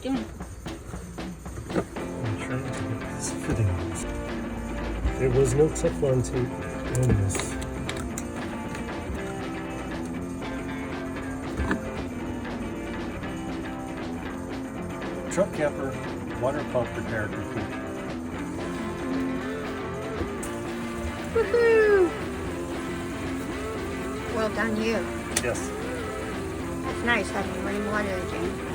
doing? I'm trying to get this fitting. There was no Teflon tape on this. Truck camper water pump repair complete. Woohoo! Well done, you. Yes. That's nice having running water again.